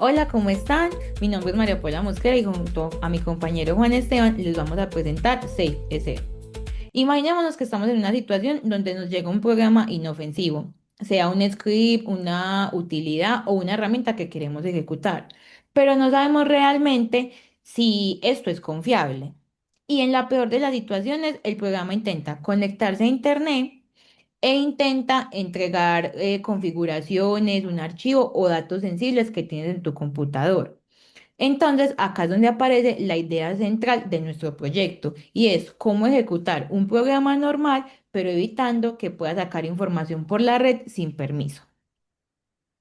Hola, ¿cómo están? Mi nombre es María Paula Mosquera y junto a mi compañero Juan Esteban les vamos a presentar SafeSR. Imaginémonos que estamos en una situación donde nos llega un programa inofensivo, sea un script, una utilidad o una herramienta que queremos ejecutar, pero no sabemos realmente si esto es confiable. Y en la peor de las situaciones, el programa intenta conectarse a Internet e intenta entregar configuraciones, un archivo o datos sensibles que tienes en tu computador. Entonces, acá es donde aparece la idea central de nuestro proyecto y es cómo ejecutar un programa normal, pero evitando que pueda sacar información por la red sin permiso.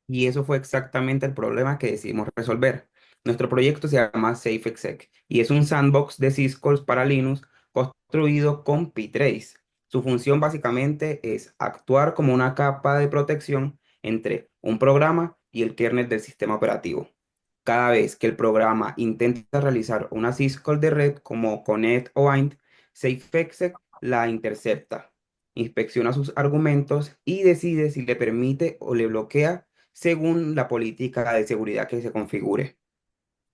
Y eso fue exactamente el problema que decidimos resolver. Nuestro proyecto se llama SafeExec y es un sandbox de syscalls para Linux construido con ptrace. Su función básicamente es actuar como una capa de protección entre un programa y el kernel del sistema operativo. Cada vez que el programa intenta realizar una syscall de red como connect o bind, SafeExec la intercepta, inspecciona sus argumentos y decide si le permite o le bloquea según la política de seguridad que se configure.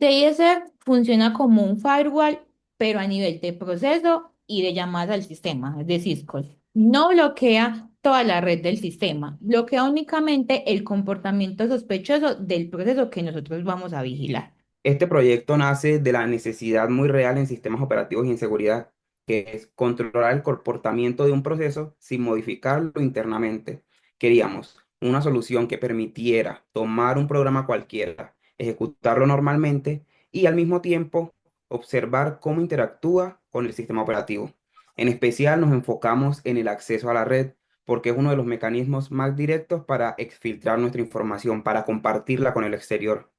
DIS funciona como un firewall, pero a nivel de proceso y de llamadas al sistema, es decir, Syscall. No bloquea toda la red del sistema, bloquea únicamente el comportamiento sospechoso del proceso que nosotros vamos a vigilar. Este proyecto nace de la necesidad muy real en sistemas operativos y en seguridad, que es controlar el comportamiento de un proceso sin modificarlo internamente. Queríamos una solución que permitiera tomar un programa cualquiera, ejecutarlo normalmente y al mismo tiempo observar cómo interactúa con el sistema operativo. En especial nos enfocamos en el acceso a la red, porque es uno de los mecanismos más directos para exfiltrar nuestra información, para compartirla con el exterior.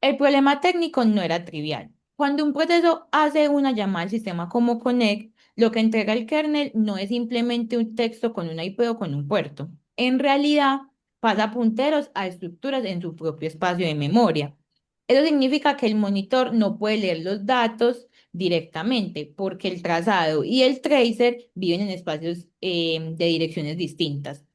El problema técnico no era trivial. Cuando un proceso hace una llamada al sistema como connect, lo que entrega el kernel no es simplemente un texto con una IP o con un puerto. En realidad, pasa punteros a estructuras en su propio espacio de memoria. Eso significa que el monitor no puede leer los datos directamente porque el trazado y el tracer viven en espacios de direcciones distintas.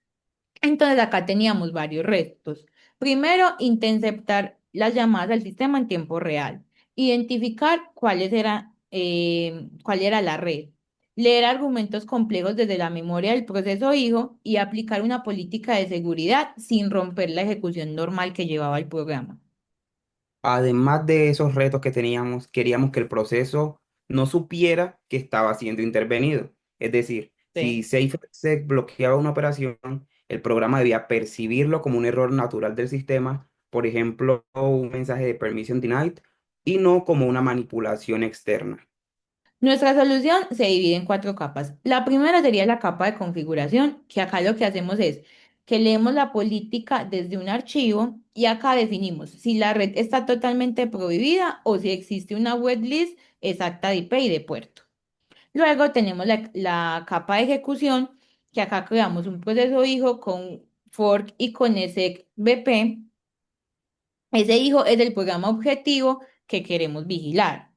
Entonces acá teníamos varios retos. Primero, interceptar las llamadas al sistema en tiempo real, identificar cuál era la red, leer argumentos complejos desde la memoria del proceso hijo y aplicar una política de seguridad sin romper la ejecución normal que llevaba el programa. Además de esos retos que teníamos, queríamos que el proceso no supiera que estaba siendo intervenido. Es decir, si ¿Sí? SafeSec bloqueaba una operación, el programa debía percibirlo como un error natural del sistema, por ejemplo, un mensaje de permission denied, y no como una manipulación externa. Nuestra solución se divide en cuatro capas. La primera sería la capa de configuración, que acá lo que hacemos es que leemos la política desde un archivo y acá definimos si la red está totalmente prohibida o si existe una web list exacta de IP y de puerto. Luego tenemos la capa de ejecución, que acá creamos un proceso hijo con fork y con exec BP. Ese hijo es el programa objetivo que queremos vigilar.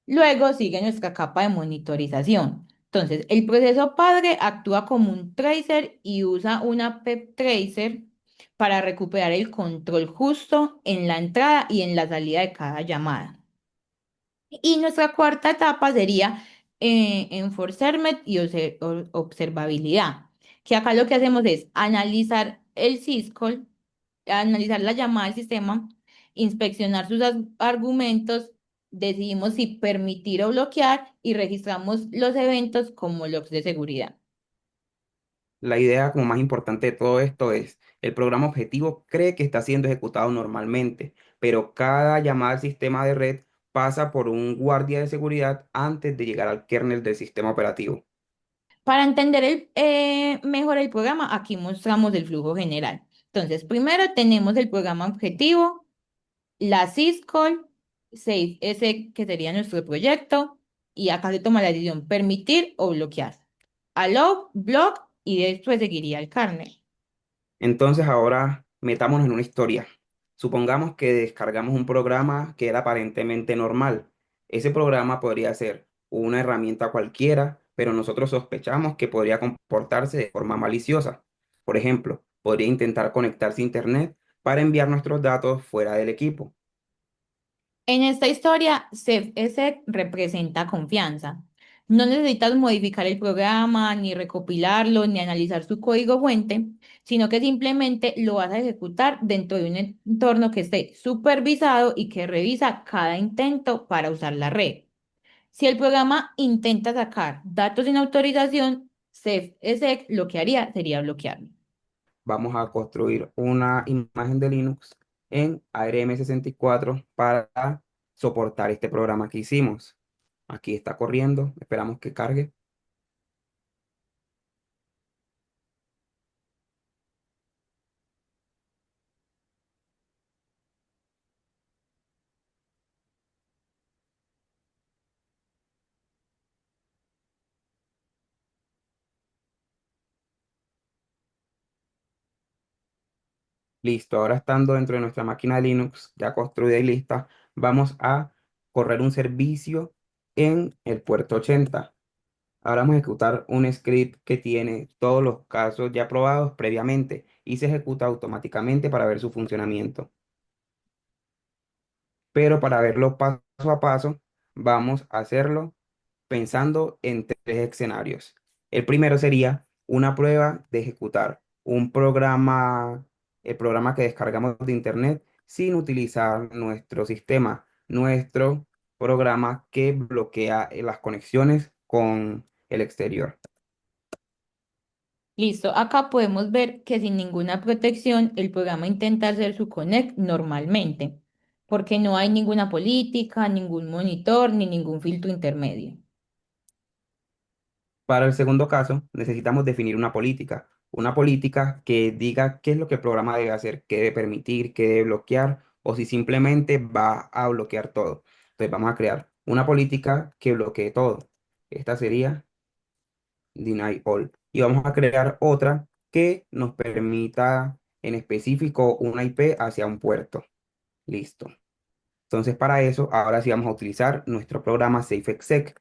Luego sigue nuestra capa de monitorización. Entonces, el proceso padre actúa como un tracer y usa una PEP tracer para recuperar el control justo en la entrada y en la salida de cada llamada. Y nuestra cuarta etapa sería enforcement y observabilidad, que acá lo que hacemos es analizar el syscall, analizar la llamada del sistema, inspeccionar sus argumentos, decidimos si permitir o bloquear y registramos los eventos como logs de seguridad. La idea como más importante de todo esto es, el programa objetivo cree que está siendo ejecutado normalmente, pero cada llamada al sistema de red pasa por un guardia de seguridad antes de llegar al kernel del sistema operativo. Para entender mejor el programa, aquí mostramos el flujo general. Entonces, primero tenemos el programa objetivo, la syscall, save ese que sería nuestro proyecto, y acá se toma la decisión permitir o bloquear. Allow, block, y después seguiría el kernel. Entonces ahora metámonos en una historia. Supongamos que descargamos un programa que era aparentemente normal. Ese programa podría ser una herramienta cualquiera, pero nosotros sospechamos que podría comportarse de forma maliciosa. Por ejemplo, podría intentar conectarse a Internet para enviar nuestros datos fuera del equipo. En esta historia, ese representa confianza. No necesitas modificar el programa, ni recopilarlo, ni analizar su código fuente, sino que simplemente lo vas a ejecutar dentro de un entorno que esté supervisado y que revisa cada intento para usar la red. Si el programa intenta sacar datos sin autorización, CFSec lo que haría sería bloquearlo. Vamos a construir una imagen de Linux en ARM64 para soportar este programa que hicimos. Aquí está corriendo, esperamos que cargue. Listo, ahora estando dentro de nuestra máquina de Linux ya construida y lista, vamos a correr un servicio en el puerto 80. Ahora vamos a ejecutar un script que tiene todos los casos ya probados previamente y se ejecuta automáticamente para ver su funcionamiento. Pero para verlo paso a paso, vamos a hacerlo pensando en tres escenarios. El primero sería una prueba de ejecutar un programa, el programa que descargamos de internet sin utilizar nuestro sistema, nuestro programa que bloquea las conexiones con el exterior. Listo, acá podemos ver que sin ninguna protección el programa intenta hacer su connect normalmente, porque no hay ninguna política, ningún monitor ni ningún filtro intermedio. Para el segundo caso, necesitamos definir una política que diga qué es lo que el programa debe hacer, qué debe permitir, qué debe bloquear, o si simplemente va a bloquear todo. Entonces vamos a crear una política que bloquee todo. Esta sería Deny All. Y vamos a crear otra que nos permita en específico una IP hacia un puerto. Listo. Entonces para eso, ahora sí vamos a utilizar nuestro programa SafeExec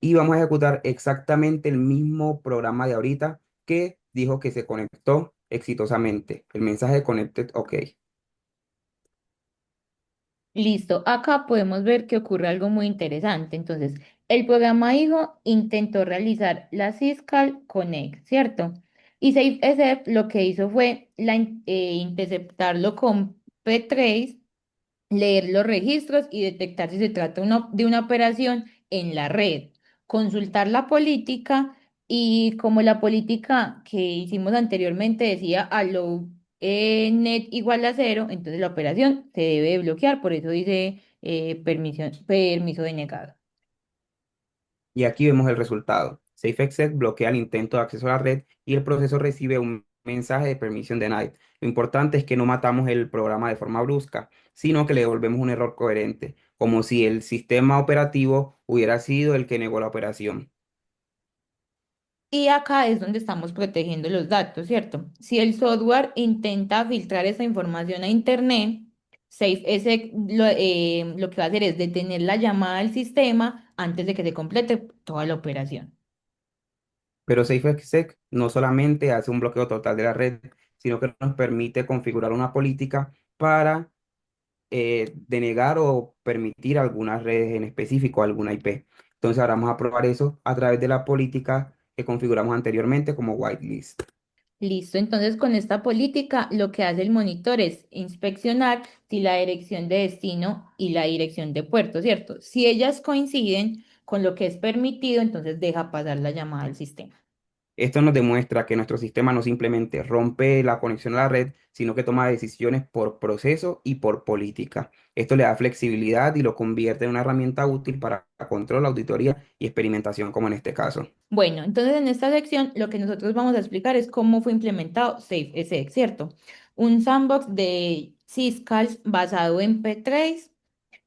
y vamos a ejecutar exactamente el mismo programa de ahorita que dijo que se conectó exitosamente. El mensaje de Connected OK. Listo, acá podemos ver que ocurre algo muy interesante. Entonces, el programa hijo intentó realizar la Syscall Connect, ¿cierto? Y SafeSF lo que hizo fue interceptarlo con P3, leer los registros y detectar si se trata de una operación en la red, consultar la política y como la política que hicimos anteriormente decía allow net igual a cero, entonces la operación se debe bloquear, por eso dice permiso denegado. Y aquí vemos el resultado. SafeExec bloquea el intento de acceso a la red y el proceso recibe un mensaje de permission denied. Lo importante es que no matamos el programa de forma brusca, sino que le devolvemos un error coherente, como si el sistema operativo hubiera sido el que negó la operación. Y acá es donde estamos protegiendo los datos, ¿cierto? Si el software intenta filtrar esa información a Internet, SafeSec lo que va a hacer es detener la llamada al sistema antes de que se complete toda la operación. Pero SafeExec no solamente hace un bloqueo total de la red, sino que nos permite configurar una política para denegar o permitir algunas redes en específico, alguna IP. Entonces ahora vamos a probar eso a través de la política que configuramos anteriormente como whitelist. Listo, entonces con esta política lo que hace el monitor es inspeccionar si la dirección de destino y la dirección de puerto, ¿cierto? Si ellas coinciden con lo que es permitido, entonces deja pasar la llamada al sistema. Esto nos demuestra que nuestro sistema no simplemente rompe la conexión a la red, sino que toma decisiones por proceso y por política. Esto le da flexibilidad y lo convierte en una herramienta útil para control, auditoría y experimentación, como en este caso. Bueno, entonces en esta sección lo que nosotros vamos a explicar es cómo fue implementado SafeSec, ¿cierto? Un sandbox de Syscalls basado en P3.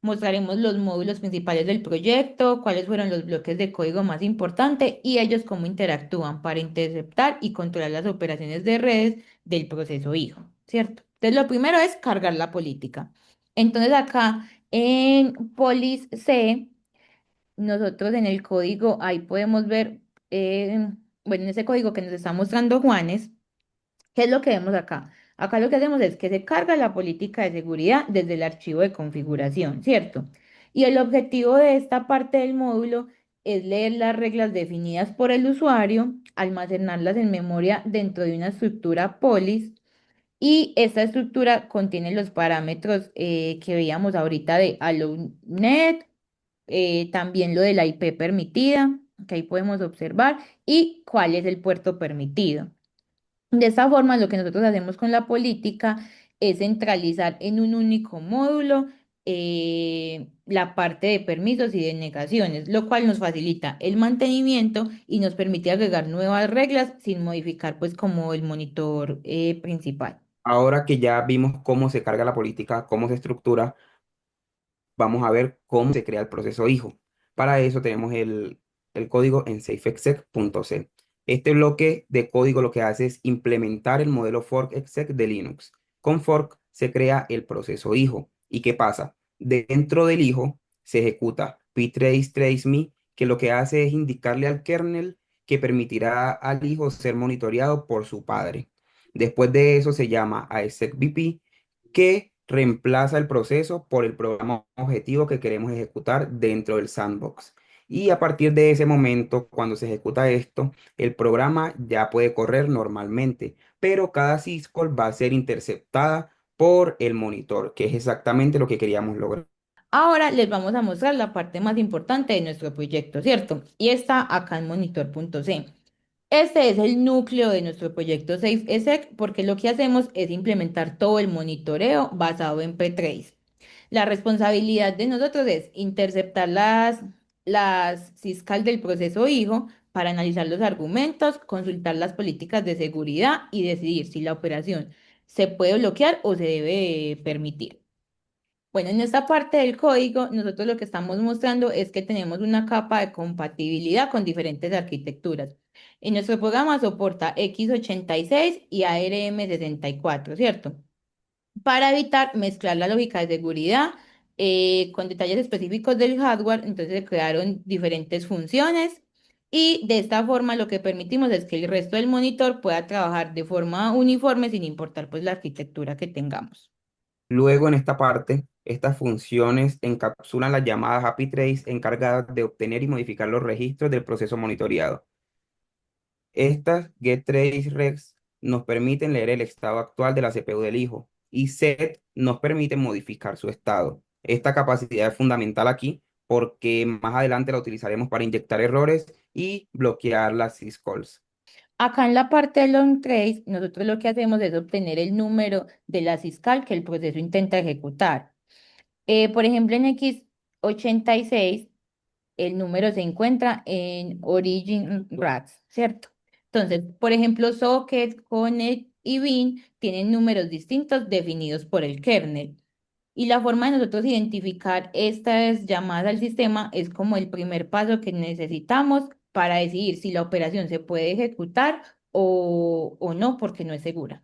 Mostraremos los módulos principales del proyecto, cuáles fueron los bloques de código más importantes y ellos cómo interactúan para interceptar y controlar las operaciones de redes del proceso hijo, ¿cierto? Entonces, lo primero es cargar la política. Entonces, acá en police nosotros en el código, ahí podemos ver, bueno, en ese código que nos está mostrando Juanes, ¿qué es lo que vemos acá? Acá lo que hacemos es que se carga la política de seguridad desde el archivo de configuración, ¿cierto? Y el objetivo de esta parte del módulo es leer las reglas definidas por el usuario, almacenarlas en memoria dentro de una estructura POLIS y esta estructura contiene los parámetros que veíamos ahorita de AllowNet, también lo de la IP permitida, que ahí podemos observar, y cuál es el puerto permitido. De esta forma, lo que nosotros hacemos con la política es centralizar en un único módulo la parte de permisos y de negaciones, lo cual nos facilita el mantenimiento y nos permite agregar nuevas reglas sin modificar pues como el monitor principal. Ahora que ya vimos cómo se carga la política, cómo se estructura, vamos a ver cómo se crea el proceso hijo. Para eso tenemos el código en safeexec.c. Este bloque de código lo que hace es implementar el modelo forkexec de Linux. Con fork se crea el proceso hijo. ¿Y qué pasa? Dentro del hijo se ejecuta ptrace que lo que hace es indicarle al kernel que permitirá al hijo ser monitoreado por su padre. Después de eso se llama a execvp, que reemplaza el proceso por el programa objetivo que queremos ejecutar dentro del sandbox. Y a partir de ese momento, cuando se ejecuta esto, el programa ya puede correr normalmente, pero cada syscall va a ser interceptada por el monitor, que es exactamente lo que queríamos lograr. Ahora les vamos a mostrar la parte más importante de nuestro proyecto, ¿cierto? Y está acá en monitor.c. Este es el núcleo de nuestro proyecto SafeESEC porque lo que hacemos es implementar todo el monitoreo basado en P3. La responsabilidad de nosotros es interceptar las Syscall del proceso hijo para analizar los argumentos, consultar las políticas de seguridad y decidir si la operación se puede bloquear o se debe permitir. Bueno, en esta parte del código, nosotros lo que estamos mostrando es que tenemos una capa de compatibilidad con diferentes arquitecturas. En nuestro programa soporta x86 y ARM64, ¿cierto? Para evitar mezclar la lógica de seguridad con detalles específicos del hardware, entonces se crearon diferentes funciones y de esta forma lo que permitimos es que el resto del monitor pueda trabajar de forma uniforme sin importar pues la arquitectura que tengamos. Luego, en esta parte, estas funciones encapsulan las llamadas API trace encargadas de obtener y modificar los registros del proceso monitoreado. Estas getTraceRex nos permiten leer el estado actual de la CPU del hijo y set nos permite modificar su estado. Esta capacidad es fundamental aquí porque más adelante la utilizaremos para inyectar errores y bloquear las syscalls. Acá en la parte de long trace, nosotros lo que hacemos es obtener el número de la syscall que el proceso intenta ejecutar. Por ejemplo, en x86 el número se encuentra en origin rats, ¿cierto? Entonces, por ejemplo, socket, connect y bin tienen números distintos definidos por el kernel. Y la forma de nosotros identificar estas llamadas al sistema es como el primer paso que necesitamos para decidir si la operación se puede ejecutar o no, porque no es segura.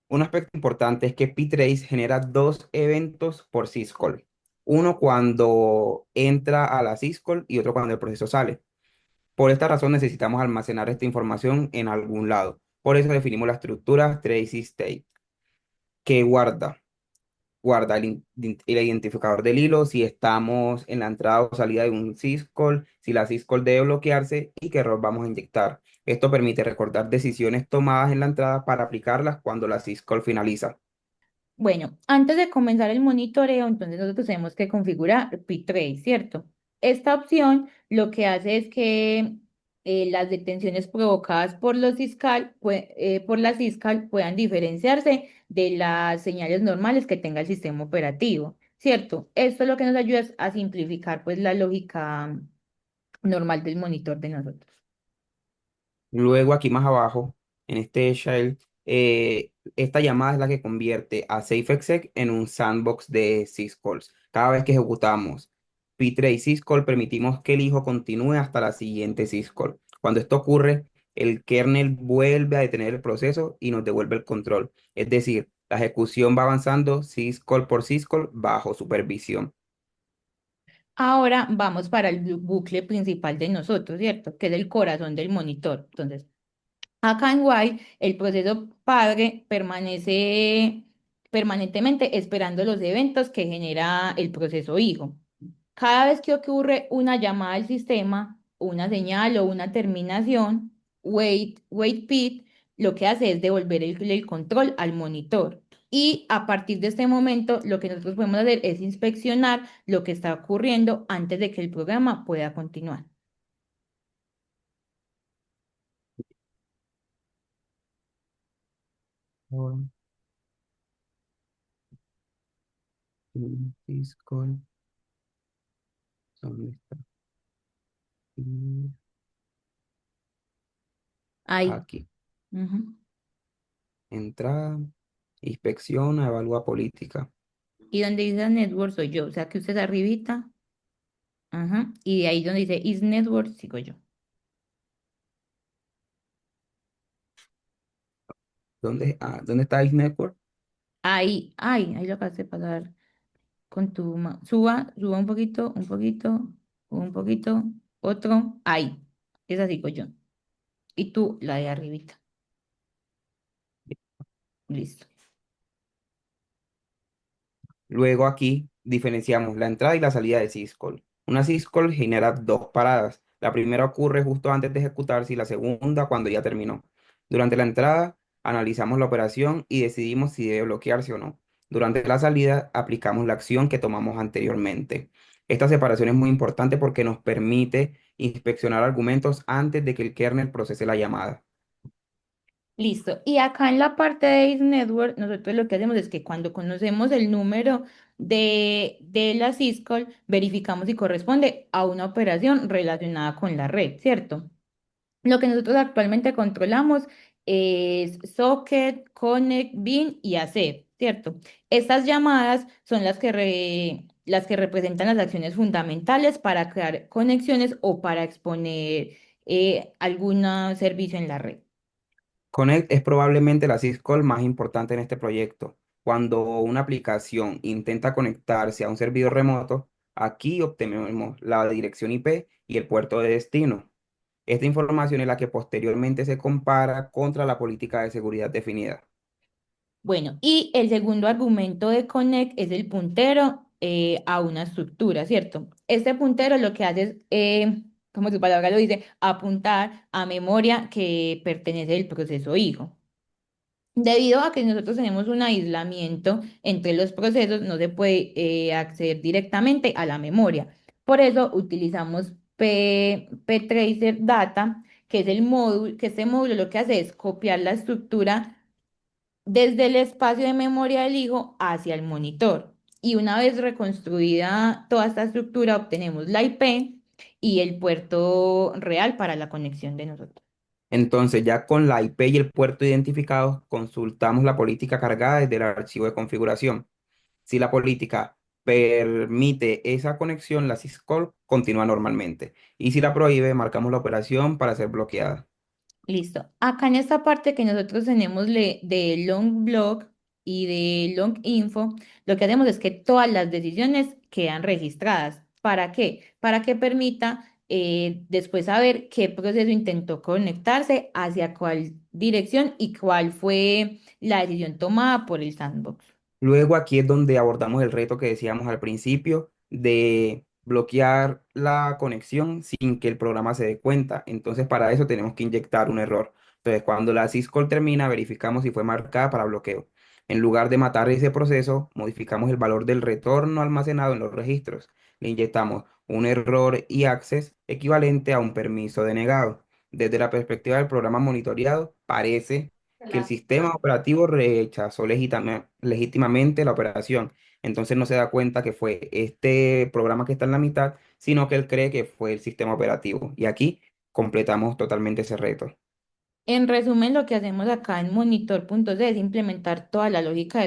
Un aspecto importante es que ptrace genera dos eventos por syscall. Uno cuando entra a la syscall y otro cuando el proceso sale. Por esta razón necesitamos almacenar esta información en algún lado. Por eso definimos la estructura trace state, que guarda el identificador del hilo, si estamos en la entrada o salida de un syscall, si la syscall debe bloquearse y qué error vamos a inyectar. Esto permite recordar decisiones tomadas en la entrada para aplicarlas cuando la syscall finaliza. Bueno, antes de comenzar el monitoreo, entonces nosotros tenemos que configurar P-Trace, ¿cierto? Esta opción lo que hace es que las detenciones provocadas por los por la Syscall puedan diferenciarse de las señales normales que tenga el sistema operativo, ¿cierto? Esto lo que nos ayuda es a simplificar pues la lógica normal del monitor de nosotros. Luego aquí más abajo, en este shell, esta llamada es la que convierte a SafeExec en un sandbox de syscalls. Cada vez que ejecutamos ptrace syscall, permitimos que el hijo continúe hasta la siguiente syscall. Cuando esto ocurre, el kernel vuelve a detener el proceso y nos devuelve el control. Es decir, la ejecución va avanzando syscall por syscall bajo supervisión. Ahora vamos para el bucle principal de nosotros, ¿cierto? Que es el corazón del monitor. Entonces, Acá en While, el proceso padre permanece permanentemente esperando los eventos que genera el proceso hijo. Cada vez que ocurre una llamada al sistema, una señal o una terminación, wait pit lo que hace es devolver el control al monitor. Y a partir de este momento, lo que nosotros podemos hacer es inspeccionar lo que está ocurriendo antes de que el programa pueda continuar. Por un Discord, ¿dónde está? Mm, Ahí. Aquí. Ujú. Entrada, inspecciona, evalúa política. Y donde dice network soy yo. O sea que usted arribita. Ajá. Y de ahí donde dice is network sigo yo. ¿Dónde está Ice Network? Ahí lo acabas de pasar con tu suba un poquito, un poquito, otro. Ahí. Esa sigo yo. Y tú la de arribita. Listo. Luego aquí diferenciamos la entrada y la salida de syscall. Una syscall genera dos paradas. La primera ocurre justo antes de ejecutarse y la segunda cuando ya terminó. Durante la entrada analizamos la operación y decidimos si debe bloquearse o no. Durante la salida aplicamos la acción que tomamos anteriormente. Esta separación es muy importante porque nos permite inspeccionar argumentos antes de que el kernel procese la llamada. Listo. Y acá en la parte de Is Network, nosotros lo que hacemos es que cuando conocemos el número de la syscall, verificamos si corresponde a una operación relacionada con la red, ¿cierto? Lo que nosotros actualmente controlamos es socket, connect, bin y accept, ¿cierto? Estas llamadas son las que representan las acciones fundamentales para crear conexiones o para exponer algún servicio en la red. Connect es probablemente la syscall más importante en este proyecto. Cuando una aplicación intenta conectarse a un servidor remoto, aquí obtenemos la dirección IP y el puerto de destino. Esta información es la que posteriormente se compara contra la política de seguridad definida. Bueno, y el segundo argumento de connect es el puntero a una estructura, ¿cierto? Este puntero lo que hace es, como su palabra lo dice, apuntar a memoria que pertenece al proceso hijo. Debido a que nosotros tenemos un aislamiento entre los procesos, no se puede acceder directamente a la memoria. Por eso utilizamos ptracer data, que es el módulo, que este módulo lo que hace es copiar la estructura desde el espacio de memoria del hijo hacia el monitor. Y una vez reconstruida toda esta estructura, obtenemos la IP y el puerto real para la conexión de nosotros. Entonces, ya con la IP y el puerto identificados, consultamos la política cargada desde el archivo de configuración. Si la política permite esa conexión, la syscall continúa normalmente. Y si la prohíbe, marcamos la operación para ser bloqueada. Listo. Acá en esta parte que nosotros tenemos de long block y de long info, lo que hacemos es que todas las decisiones quedan registradas. ¿Para qué? Para que permita después saber qué proceso intentó conectarse, hacia cuál dirección y cuál fue la decisión tomada por el sandbox. Luego aquí es donde abordamos el reto que decíamos al principio de bloquear la conexión sin que el programa se dé cuenta. Entonces para eso tenemos que inyectar un error. Entonces cuando la syscall termina, verificamos si fue marcada para bloqueo. En lugar de matar ese proceso, modificamos el valor del retorno almacenado en los registros. Le inyectamos un error y access equivalente a un permiso denegado. Desde la perspectiva del programa monitoreado, parece que el sistema operativo rechazó legítimamente la operación. Entonces no se da cuenta que fue este programa que está en la mitad, sino que él cree que fue el sistema operativo. Y aquí completamos totalmente ese reto. En resumen, lo que hacemos acá en monitor.c es implementar toda la lógica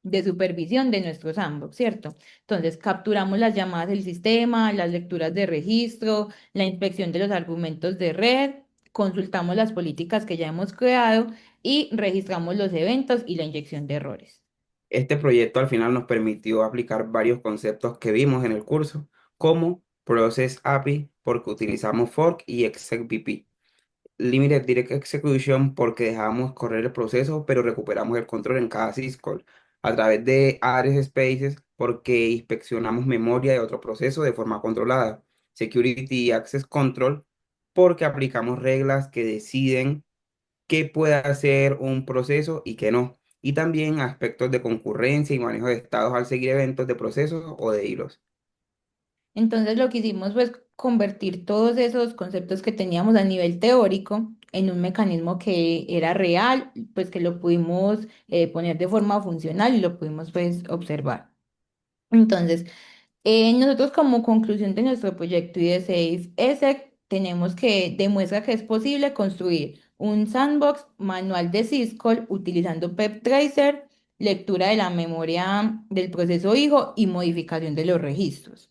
de supervisión de nuestro sandbox, ¿cierto? Entonces, capturamos las llamadas del sistema, las lecturas de registro, la inspección de los argumentos de red, consultamos las políticas que ya hemos creado y registramos los eventos y la inyección de errores. Este proyecto al final nos permitió aplicar varios conceptos que vimos en el curso, como Process API, porque utilizamos fork y execvp. Limited Direct Execution porque dejamos correr el proceso, pero recuperamos el control en cada syscall. A través de Ares Spaces porque inspeccionamos memoria de otro proceso de forma controlada. Security Access Control porque aplicamos reglas que deciden qué puede hacer un proceso y qué no. Y también aspectos de concurrencia y manejo de estados al seguir eventos de procesos o de hilos. Entonces lo que hicimos fue convertir todos esos conceptos que teníamos a nivel teórico en un mecanismo que era real, pues que lo pudimos poner de forma funcional y lo pudimos pues observar. Entonces, nosotros como conclusión de nuestro proyecto y de SafeESEC tenemos que demuestra que es posible construir un sandbox manual de syscall utilizando PepTracer, lectura de la memoria del proceso hijo y modificación de los registros.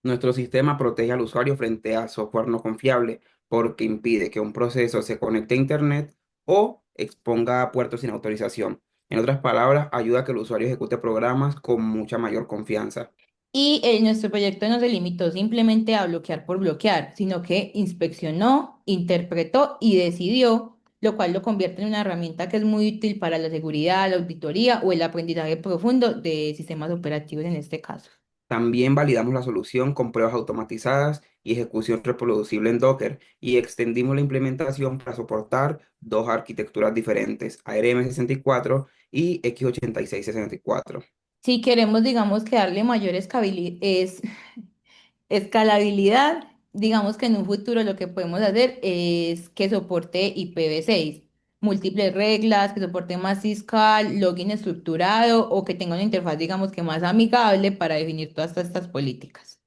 Nuestro sistema protege al usuario frente a software no confiable porque impide que un proceso se conecte a Internet o exponga a puertos sin autorización. En otras palabras, ayuda a que el usuario ejecute programas con mucha mayor confianza. Y nuestro proyecto no se limitó simplemente a bloquear por bloquear, sino que inspeccionó, interpretó y decidió, lo cual lo convierte en una herramienta que es muy útil para la seguridad, la auditoría o el aprendizaje profundo de sistemas operativos en este caso. También validamos la solución con pruebas automatizadas y ejecución reproducible en Docker y extendimos la implementación para soportar dos arquitecturas diferentes, ARM64 y x86-64. Si queremos, digamos, que darle mayor escalabilidad, digamos que en un futuro lo que podemos hacer es que soporte IPv6, múltiples reglas, que soporte más syscall, login estructurado o que tenga una interfaz, digamos, que más amigable para definir todas estas políticas.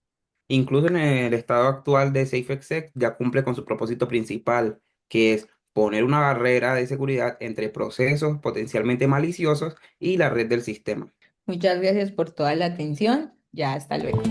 Incluso en el estado actual de SafeExec ya cumple con su propósito principal, que es poner una barrera de seguridad entre procesos potencialmente maliciosos y la red del sistema. Muchas gracias por toda la atención. Ya, hasta luego.